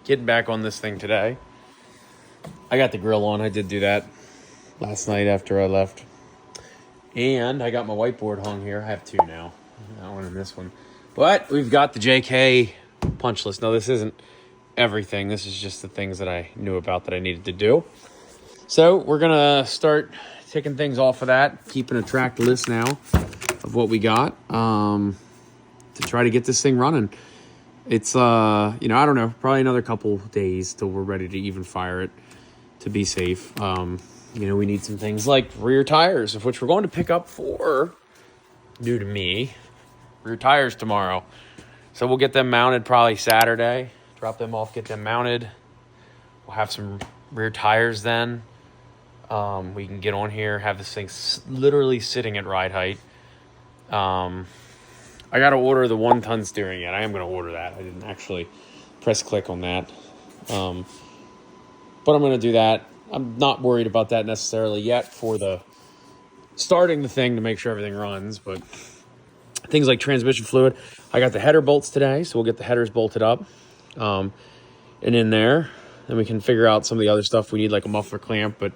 getting back on this thing today. I got the grill on. I did do that last night after I left. And I got my whiteboard hung here. I have two now. That one and this one. But we've got the JK punch list. No, this isn't everything. This is just the things that I knew about that I needed to do. So we're going to start taking things off of that, keeping a tracked list now of what we got to try to get this thing running. It's, I don't know, probably another couple days till we're ready to even fire it to be safe. We need some things like rear tires, of which we're going to pick up for, new to me, rear tires tomorrow. So we'll get them mounted probably Saturday, drop them off, get them mounted. We'll have some rear tires then. We can get on here, have this thing literally sitting at ride height. I got to order the 1-ton steering yet. I am going to order that. I didn't actually press click on that. But I'm going to do that. I'm not worried about that necessarily yet for the starting the thing to make sure everything runs. But things like transmission fluid. I got the header bolts today, so we'll get the headers bolted up. And in there, then we can figure out some of the other stuff. We need like a muffler clamp. But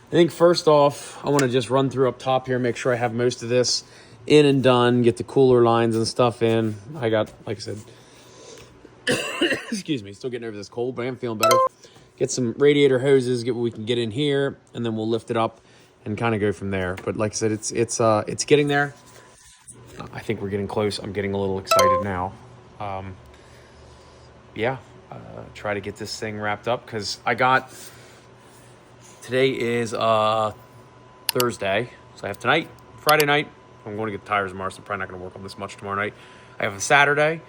I think first off, I want to just run through up top here, make sure I have most of this in and done, get the cooler lines and stuff in. I got, like I said, excuse me, still getting over this cold, but I am feeling better. Get some radiator hoses, get what we can get in here, and then we'll lift it up and kind of go from there. But like I said, it's getting there. I think we're getting close. I'm getting a little excited now. Try to get this thing wrapped up because today is Thursday, so I have tonight, Friday night. I'm going to get the tires tomorrow, so I'm probably not going to work on this much tomorrow night. I have a Saturday,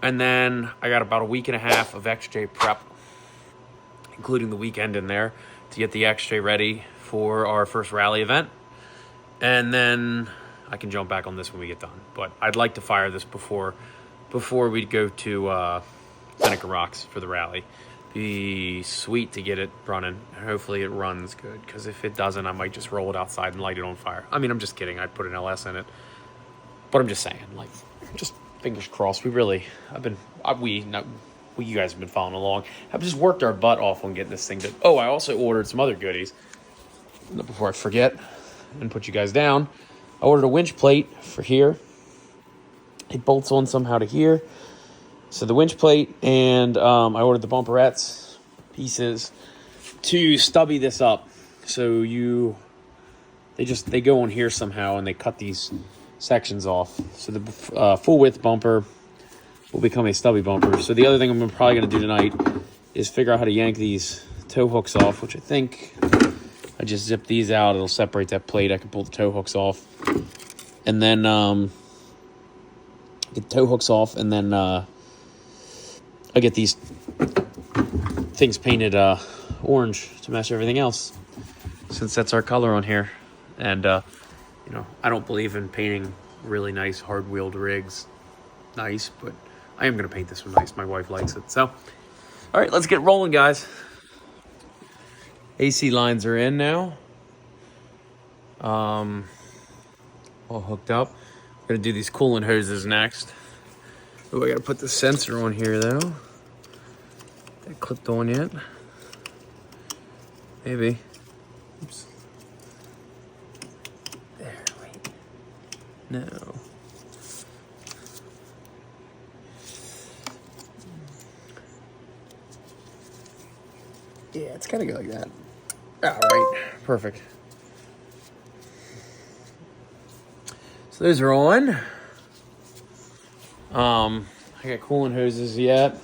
and then I got about a week and a half of XJ prep, including the weekend in there, to get the XJ ready for our first rally event. And then I can jump back on this when we get done. But I'd like to fire this before we go to Seneca Rocks for the rally. Be sweet to get it running. Hopefully it runs good, because if it doesn't, I might just roll it outside and light it on fire. I mean, I'm just kidding. I'd put an LS in it. But I'm just saying, like, just fingers crossed. You guys have been following along. I've just worked our butt off on getting this thing done. Oh, I also ordered some other goodies. Before I forget and put you guys down, I ordered a winch plate for here. It bolts on somehow to here. So the winch plate, and I ordered the bumperettes pieces to stubby this up. So they go on here somehow, and they cut these sections off. So the full width bumper will become a stubby bumper. So the other thing I'm probably going to do tonight is figure out how to yank these tow hooks off, which I think I just zip these out. It'll separate that plate. I can pull the tow hooks off, and then get the tow hooks off, and then I get these things painted orange to match everything else, since that's our color on here. And I don't believe in painting really nice hard-wheeled rigs nice, but I am going to paint this one nice. My wife likes it. So, all right, let's get rolling, guys. AC lines are in now. All hooked up. I'm going to do these coolant hoses next. Oh, I got to put the sensor on here, though. That clipped on yet? Maybe. Oops. There, wait. No. Yeah, it's gotta go like that. All right, perfect. So those are on. I got coolant hoses yet.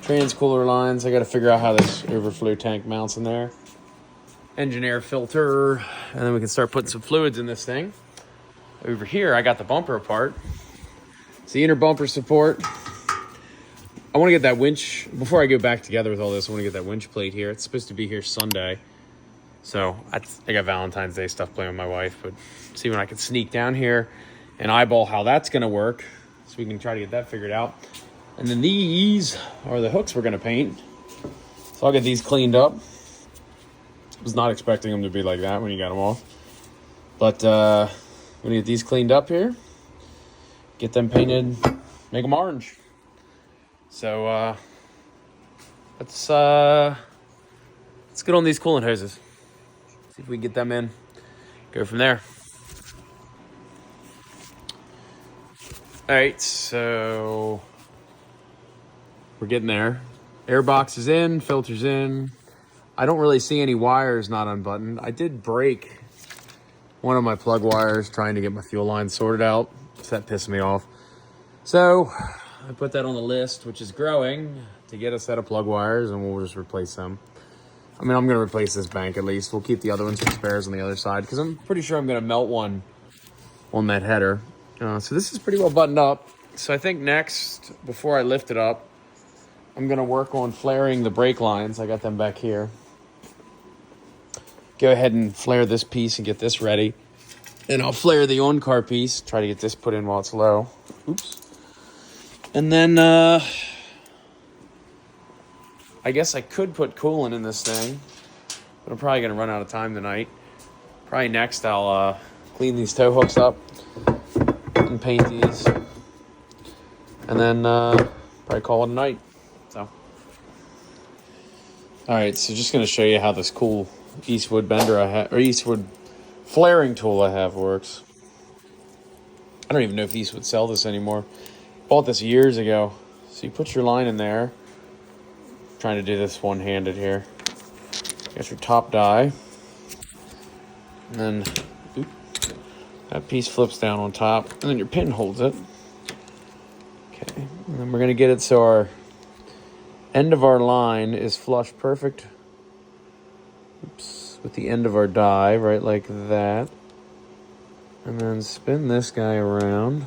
Trans cooler lines. I got to figure out how this overflow tank mounts in there. Engine air filter, and then we can start putting some fluids in this thing. Over here, I got the bumper apart. It's the inner bumper support. I want to get that winch, before I go back together with all this, I want to get that winch plate here. It's supposed to be here Sunday. So I got Valentine's Day stuff playing with my wife, but see when I can sneak down here and eyeball how that's going to work, so we can try to get that figured out. And then these are the hooks we're going to paint. So I'll get these cleaned up. Was not expecting them to be like that when you got them off. But we're going to get these cleaned up here. Get them painted, make them orange. So let's get on these coolant hoses. See if we can get them in. Go from there. All right, so we're getting there. Air box is in, filter's in. I don't really see any wires not unbuttoned. I did break one of my plug wires trying to get my fuel line sorted out. So that pissed me off. So I put that on the list, which is growing, to get a set of plug wires, and we'll just replace them. I mean, I'm going to replace this bank at least. We'll keep the other ones for spares on the other side, because I'm pretty sure I'm going to melt one on that header. So this is pretty well buttoned up. So I think next, before I lift it up, I'm going to work on flaring the brake lines. I got them back here. Go ahead and flare this piece and get this ready. And I'll flare the on-car piece, try to get this put in while it's low. Oops. And then, I guess I could put coolant in this thing, but I'm probably going to run out of time tonight. Probably next I'll clean these tow hooks up and paint these. And then probably call it a night. So, alright, so just going to show you how this cool Eastwood bender I have, or Eastwood flaring tool I have works. I don't even know if Eastwood sell this anymore. Bought this years ago. So you put your line in there. I'm trying to do this one-handed here. Got your top die. And then that piece flips down on top. And then your pin holds it. Okay. And then we're going to get it so our end of our line is flush perfect. Oops. With the end of our die, right like that. And then spin this guy around.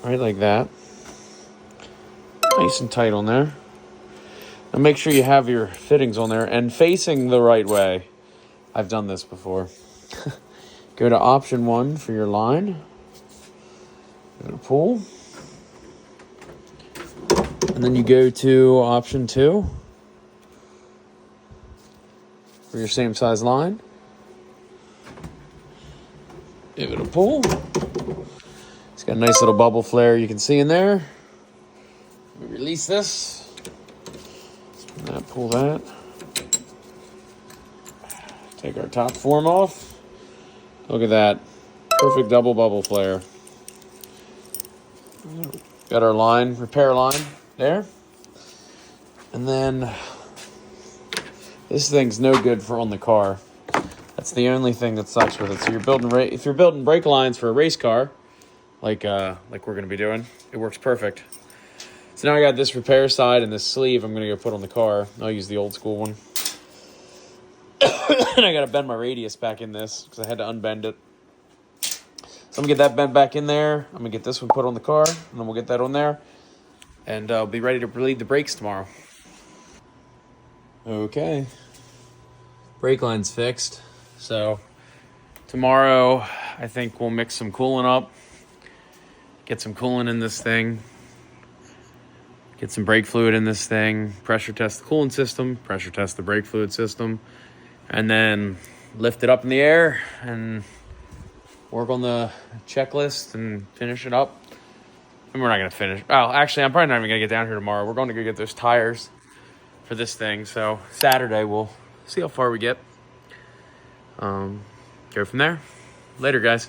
Right like that. Nice and tight on there. And make sure you have your fittings on there and facing the right way. I've done this before. Go to option 1 for your line. Go to pull. And then you go to option 2 for your same size line. Give it a pull. It's got a nice little bubble flare you can see in there. We release this. Pull that. Take our top form off. Look at that. Perfect double bubble flare. Got our line, repair line there. And then this thing's no good for on the car. That's the only thing that sucks with it. So if you're building brake lines for a race car, like we're going to be doing, it works perfect. So now I got this repair side and this sleeve I'm going to go put on the car. I'll use the old school one. And I got to bend my radius back in this because I had to unbend it. So I'm going to get that bent back in there. I'm going to get this one put on the car, and then we'll get that on there. And I'll be ready to bleed the brakes tomorrow. Okay. Brake line's fixed. So tomorrow I think we'll mix some coolant up. Get some coolant in this thing. Get some brake fluid in this thing. Pressure test the coolant system. Pressure test the brake fluid system. And then lift it up in the air and work on the checklist and finish it up. And we're not going to finish. Oh, actually, I'm probably not even going to get down here tomorrow. We're going to go get those tires for this thing. So Saturday, we'll see how far we get. Go from there. Later, guys.